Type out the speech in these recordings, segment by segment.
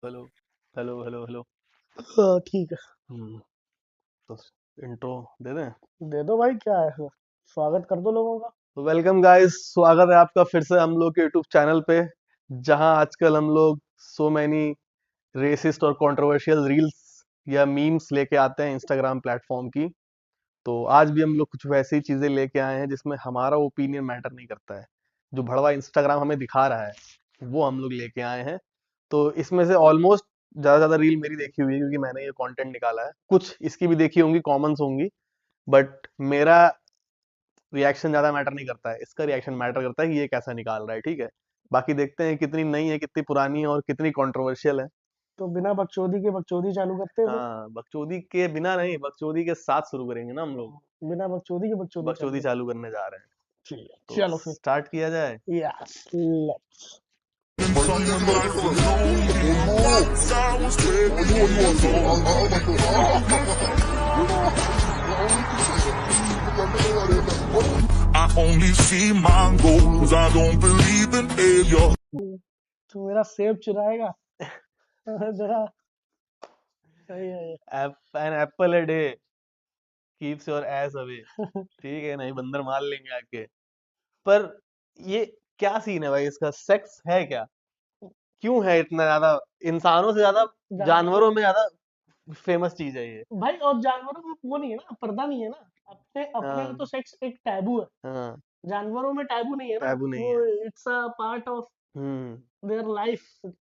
Hello hello hello hello. हाँ ठीक है। हम्म। तो इंट्रो दे दें। दे दो भाई, क्या है फिर। स्वागत कर दो लोगों का। तो वेलकम गाइस, स्वागत है आपका फिर से हम लोग के यूट्यूब चैनल पे, जहां आजकल हम लोग सो मैनी रेसिस्ट और कंट्रोवर्शियल रील्स या मीम्स लेके आते हैं इंस्टाग्राम प्लेटफॉर्म की। तो आज भी हम लोग कुछ वैसी चीजें लेके आए हैं जिसमें हमारा ओपिनियन मैटर नहीं करता है। जो भड़वा इंस्टाग्राम हमें दिखा रहा है वो हम लोग लेके आए हैं। तो इसमें से ऑलमोस्ट ज्यादा रील मेरी देखी हुई है क्योंकि मैंने ये कंटेंट निकाला है। कुछ इसकी भी देखी होंगी, कॉमन्स होंगी, बट मेरा रिएक्शन ज्यादा मैटर नहीं करता है, इसका रिएक्शन मैटर करता है कि ये कैसा निकाल रहा है। ठीक है, बाकी देखते हैं कितनी नई है, कितनी पुरानी है और कितनी कंट्रोवर्शियल है। तो बिना बकचोदी के बकचोदी चालू करते हैं फिर। हाँ, बकचोदी के बिना नहीं, बकचोदी के साथ शुरू करेंगे ना हम लोग। बिना बकचोदी के बकचोदी चालू बकचोदी करते चालू करने जा रहे हैं। हैं। ठीक है, तो चलो फिर। स्टार्ट किया जाए। Yes let's. I only see mangoes. I don't believe in failure. तो मेरा सेब चुराएगा। जरा सही है ये। An apple a day keeps your ass away. ठीक है, नहीं बंदर मार लेंगे आके। पर ये क्या सीन है भाई, इसका सेक्स है क्या? क्यों है इतना ज्यादा? इंसानों से ज्यादा जानवरों जानवरों में ज्यादा फेमस चीज है ये। भाई, और जानवरों में वो नहीं है ना, पर्दा नहीं है ना। अपने अपने में हाँ तो सेक्स एक टैबू है। हाँ। जानवरों में टैबू नहीं है ना टैबू नहीं वो। है। It's a part of hmm. Their life.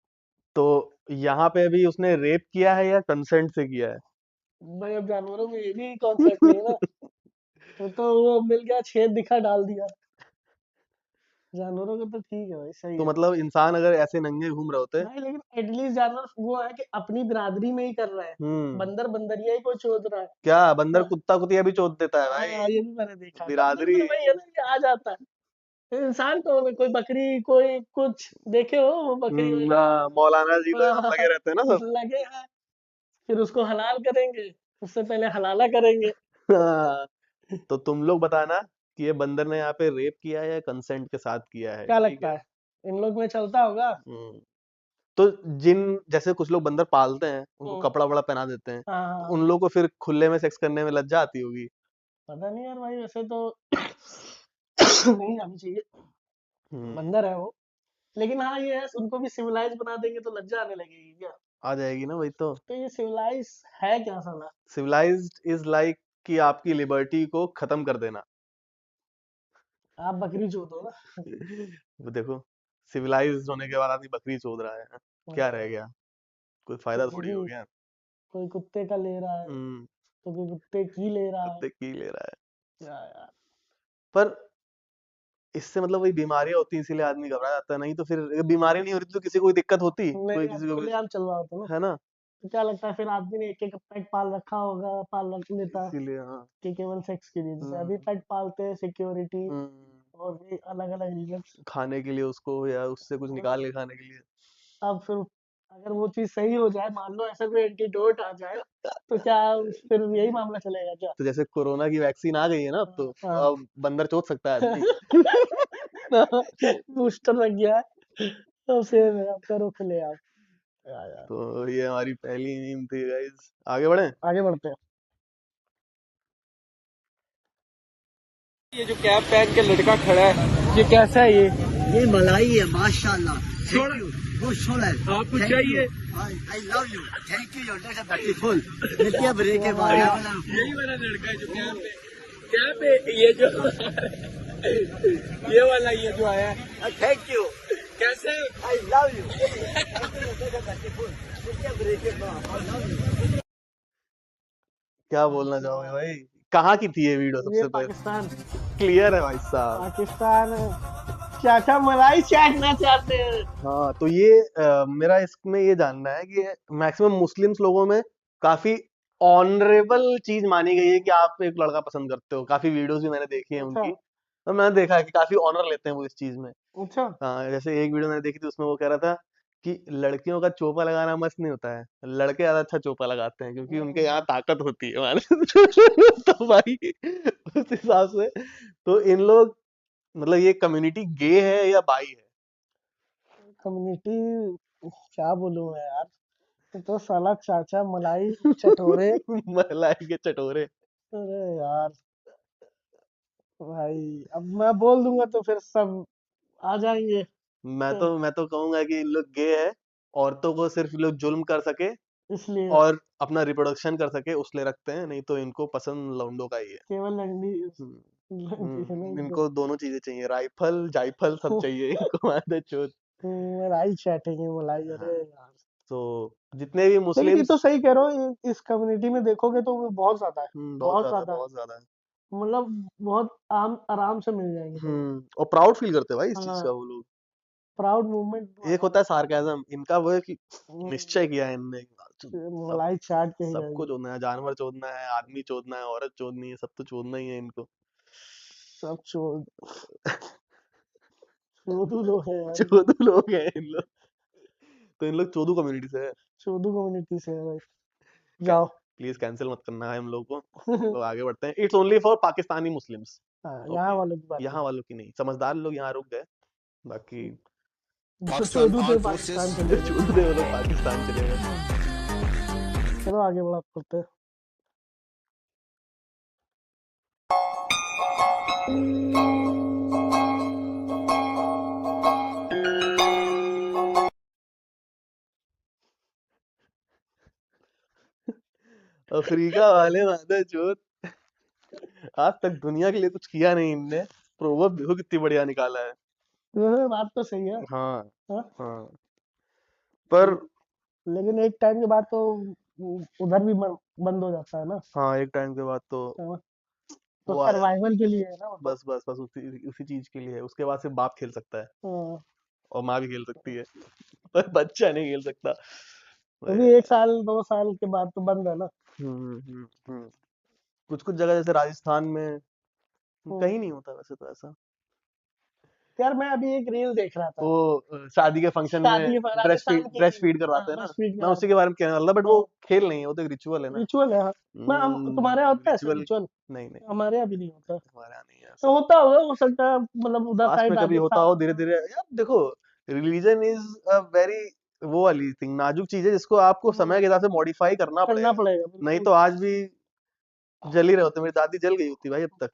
तो यहाँ पे अभी उसने रेप किया है या कंसेंट से किया है? भाई अब जानवरों में ये भी कॉन्सेप्ट नहीं है ना। तो वो मिल गया, छेद दिखा, डाल दिया। जानवरों का तो ठीक है भाई, सही तो है। मतलब इंसान अगर ऐसे नंगे घूम रहे होते। भाई लेकिन एटलीस्ट जानवर वो है कि अपनी बिरादरी में ही कर रहा है। हम्म। बंदर बंदरिया ही कोई चोद रहा है। क्या बंदर हाँ। कुत्ता कुतिया भी चोद देता है भाई? हाँ, ये भी मैंने देखा है। बंदर बिरादरी। फिर वही है ना, ये आ जाता है। इंसान को कोई बकरी, कोई कुछ देखे हो वो बकरी वाली। हाँ, मौलाना जी लोग सब हाँ, लगे रहते हैं ना सब। लगे हैं। फिर उसको हलाल करेंगे, उससे पहले हलाला करेंगे। हाँ। तो तुम लोग बताना कि ये बंदर ने यहाँ पे रेप किया है या कंसेंट के साथ किया है। क्या ठीक लगता है। है, इन लोग में चलता होगा? हम्म। तो जिन जैसे कुछ लोग बंदर पालते हैं, उनको हम्म। कपड़ा वपड़ा पहना देते हैं, हाँ तो हाँ। उन लोगों को फिर खुले में सेक्स करने में लज्जा आती होगी। पता नहीं यार भाई, वैसे तो नहीं आनी चाहिए। हम्म। बंदर है वो। लेकिन हाँ ये है, उनको भी सिविलाइज बना देंगे तो लज्जा आने लगेगी क्या? आ जाएगी ना वही तो। तो ये सिविलाइज है क्या साला? सिविलाइज्ड इज लाइक कि आपकी लिबर्टी को खत्म कर देना। आप बकरी चोद हो ना। वो देखो, सिविलाइज्ड होने के बाद आदमी बकरी चोद रहा है, क्या रह गया? कोई फायदा कुछ थोड़ी भी। हो गया। कोई कुत्ते का ले रहा है, हम्म। तो कोई कुत्ते की ले रहा है। कुत्ते की ले रहा है। क्या यार। पर इससे मतलब वही बीमारियां होती हैं, इसीलिए आदमी घबरा जाता है। नहीं तो फिर अगर बीमारी नहीं हो रही तो किसी को कोई दिक्कत होती, कोई नहीं, अब किसी को भी। खुलेआम चल रहा होता ना। है ना? तो क्या लगता है फिर आदमी ने एक एक पेट पाल रखा होगा, पाल रख लेता इसीलिए हाँ। कि केवल सेक्स के लिए। जैसे अभी हम्म। पेट पालते हैं सिक्योरिटी हम्म। और भी अलग अलग रीजंस। खाने के लिए उसको, या उससे कुछ निकाल के खाने के लिए। अब फिर अगर वो चीज सही हो जाए, मान लो ऐसा कोई एंटीडोट आ जाए, तो क्या फिर यही मामला चलेगा क्या? तो जैसे कोरोना की वैक्सीन आ गई है ना, अब तो हाँ। अब बंदर चोद सकता है आदमी। बूस्टर लग गया है, तो फिर अब करो खुलेआम। यार तो ये हमारी पहली मीम थी गाइस, आगे बढ़े। आगे बढ़ते हैं। ये जो कैप पहन के लड़का खड़ा है, ये कैसा है ये मलाई है माशाल्लाह। थैंक यू, वो शोल है। आपको चाहिए? I love you, thank you, your dress beautiful. Nitya break के बारे में यही वाला लड़का है जो कैप है ये जो ये वाला ये जो आया है। थैंक यू, कैसे? I love you, thank you, your dress beautiful. Nitya break के बारे आई लव यू। क्या बोलना चाहोगे भाई? कहाँ की थी ये वीडियो ये सबसे पहले? पाकिस्तान। क्लियर है भाई साहब। पाकिस्तान चाचा मलाई चाटना चाहते हैं। हाँ, तो ये मेरा इसमें ये जानना है कि मैक्सिमम मुस्लिम्स लोगों में काफी ऑनरेबल चीज मानी गई है कि आप एक लड़का पसंद करते हो। काफी वीडियोस भी मैंने देखी है अच्छा। उनकी, तो मैंने देखा है कि काफी ऑनर लेते हैं वो इस चीज में। अच्छा। हाँ, जैसे एक वीडियो मैंने देखी थी, उसमें वो कह रहा था कि लड़कियों का चोपा लगाना मस्त नहीं होता है, लड़के ज्यादा अच्छा चोपा लगाते हैं क्योंकि उनके यहाँ ताकत होती है हमारे। तो भाई उस हिसाब से तो इन लोग, मतलब ये कम्युनिटी गे है या बाई है? कम्युनिटी क्या बोलूं मैं यार। तो साला चाचा मलाई चटोरे। मलाई के चटोरे। अरे यार भाई, अब मैं बोल दूंगा तो फिर सब आ जाएंगे। मैं तो कहूंगा कि इन लोग गे है, औरतों को सिर्फ ये लोग जुल्म कर सके इसलिए और अपना रिप्रोडक्शन कर सके उसलिए रखते हैं, नहीं तो इनको पसंद लौंडों का ही है। केवल लंगड़ी हम्म, लंगड़ी है ना इनको। इनको दोनों चीजें चाहिए, राइफल जायफल सब चाहिए इनको मादे चोद। मलाई चाटेंगे मलाई, हाँ, अरे यार। तो जितने भी लेकिन ये तो मुस्लिम्स, सही कह रहे हो, इस कम्युनिटी में देखोगे तो वो बहुत ज्यादा है, बहुत बहुत ज्यादा है, ज्यादा है। बहुत ज्यादा है। मतलब बहुत आराम से मिल जाएंगे तुम्हें। और प्राउड फील करते हैं भाई इस चीज हाँ, का वो लोग। प्राउड मूवमेंट एक होता है सार्केज्म, इनका वो है कि निश्चय किया है इनने, सब मलाई चाट के ही सबको रहेगी। चोदना है, जानवर चोदना है, आदमी चोदना है, औरत चोदनी है, सब तो चोदना ही है इनको। सब चोदू लोग है यार। चोदू लोग हैं इन लोग, तो इन लोग चोदू कम्युनिटी से है। चोदू कम्युनिटी से है भाई। जाओ। प्लीज कैंसिल मत करना है हम लोग को, तो आगे बढ़ते हैं। It's only for Pakistani Muslims. हाँ, यहाँ ओके, वालों की बात यहाँ नहीं। वालों की नहीं, समझदार लोग यहाँ रुक गए, बाकी जो Pakistan चोदू थे Armed पाकिस्तान Forces. चले गए। चोदू थे वो लोग पाकिस्तान चले गए। चलो आगे बढ़ा करते हैं। अफ्रीका वाले मादर चोद, आज तक दुनिया के लिए कुछ किया नहीं इनने, प्रोवर्ब देखो कितनी बढ़िया निकाला है। बात तो सही है। हाँ हाँ? हाँ, पर लेकिन एक टाइम के बाद तो उधर भी बंद हो जाता है ना। हाँ एक टाइम के बाद तो हाँ, तो वो सर्वाइवल के लिए है ना वो तो। बस बस बस उसी उसी चीज के लिए है। उसके बाद सिर्फ बाप खेल सकता है, हाँ, और माँ भी खेल सकती है, पर बच्चा नहीं खेल सकता। तो भी 1 साल 2 साल के बाद तो बंद है ना। कुछ कुछ जगह जैसे राजस्थान में हम्म। कहीं नहीं होता वैसे तो ऐसा। यार मैं अभी एक रील देख रहा था। वो शादी के फंक्शन शादी में के राजस्थान की ब्रेस्ट रील। फीड करवाते हाँ, हैं ना, बस फीड मैं करा उसी के बारे में कहने वाला था, बट वो था। खेल नहीं है, वो तो एक रिचुअल है ना। रिचुअल है हाँ। तुम्हारे यहाँ होता है ऐसा रिचुअल रिचुअल? नहीं नहीं, हमारे यहाँ भी नहीं होता। हमारे यहाँ नहीं है तो ऐसा। होता होगा, हो सकता है, मतलब उधर पास्ट साइड में कभी होता राजस्थान। हो धीरे धीरे, यार देखो, रिलीजन इज अ वेरी वो वाली थिंग, नाजुक चीज है जिसको आपको समय के हिसाब से मॉडिफाई करना करना पड़ेगा, पड़ेगा नहीं बिल्कुल। तो आज भी जल ही रहे होते। मेरी दादी जल गई होती भाई अब तक।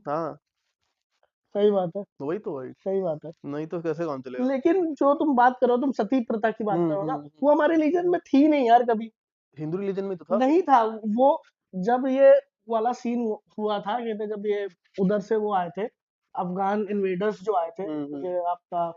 हाँ, सही बात है। तो वही तो, वही सही बात है। नहीं तो कैसे काम चलेगा। लेकिन जो तुम बात करो, तुम सती प्रथा की बात करो ना, हम्म। वो हमारे रिलीजन में थी नहीं यार कभी। हिंदू रिलीजन में तो था। नहीं था वो। जब ये वाला सीन हुआ था, कहते हैं, जब ये उधर से वो आए थे, अफगान इन्वेडर्स जो आए थे, ये आपका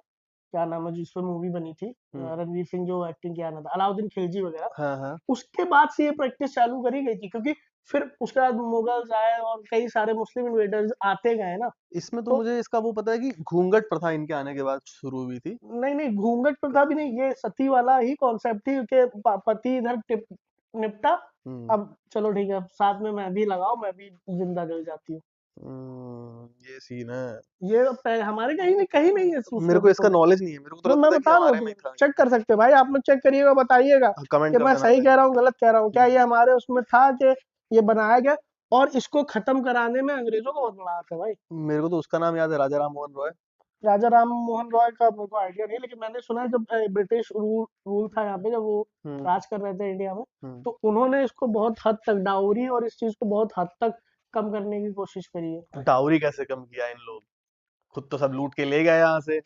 क्या नाम है जिस पर मूवी बनी थी, रणवीर सिंह जो एक्टिंग किया ना था, अलाउद्दीन खिलजी वगैरह। हाँ हाँ, उसके बाद से ये प्रैक्टिस चालू करी गई थी, क्योंकि फिर उसके बाद मुगल्स आए और कई सारे मुस्लिम इन्वेडर्स आते गए ना। इसमें तो तो मुझे इसका वो पता है कि घूंघट प्रथा इनके आने के बाद शुरू हुई थी। नहीं नहीं, घूंघट प्रथा भी नहीं, ये सती वाला ही कॉन्सेप्ट थी कि पति इधर निपटा, हम्म अब चलो ठीक है, साथ में मैं भी लगाओ, मैं भी जिंदा जल जाती हूँ। ये सीन है। ये हमारे कहीं नहीं है मेरे उसमें को इसका तो। नॉलेज नहीं है, मेरे को तो मैं लगता था कि बता रहा हूँ, हमारे में तुम ही था। चेक कर सकते हो भाई, आप लोग चेक करिएगा, बताइएगा कमेंट कि कर मैं देना सही भाई। कह रहा हूँ गलत कह रहा हूँ, क्या हम्म, ये हमारे उसमें था कि ये बनाया गया। और इसको खत्म कराने में अंग्रेजों का बहुत बड़ा हाथ है भाई। मेरे को तो उसका नाम याद है, राजा राम मोहन रॉय। राजा राम मोहन रॉय का मेरे को आइडिया नहीं, लेकिन मैंने सुना है जब ब्रिटिश रूल था यहाँ पे, जब वो हम्म राज कर रहे थे इंडिया में, हम्म तो उन्होंने इसको बहुत हद तक, डाउरी और इस चीज को बहुत हद तक कम करने की कोशिश करी है। डाउरी कैसे कम किया इन लोग, खुद तो सब लूट के ले गए यहाँ से,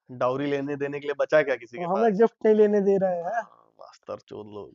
डाउरी लेने देने के लिए बचा क्या किसी के और हमें पास। गिफ्ट नहीं लेने दे रहे हैं। मास्टर चोद लोग।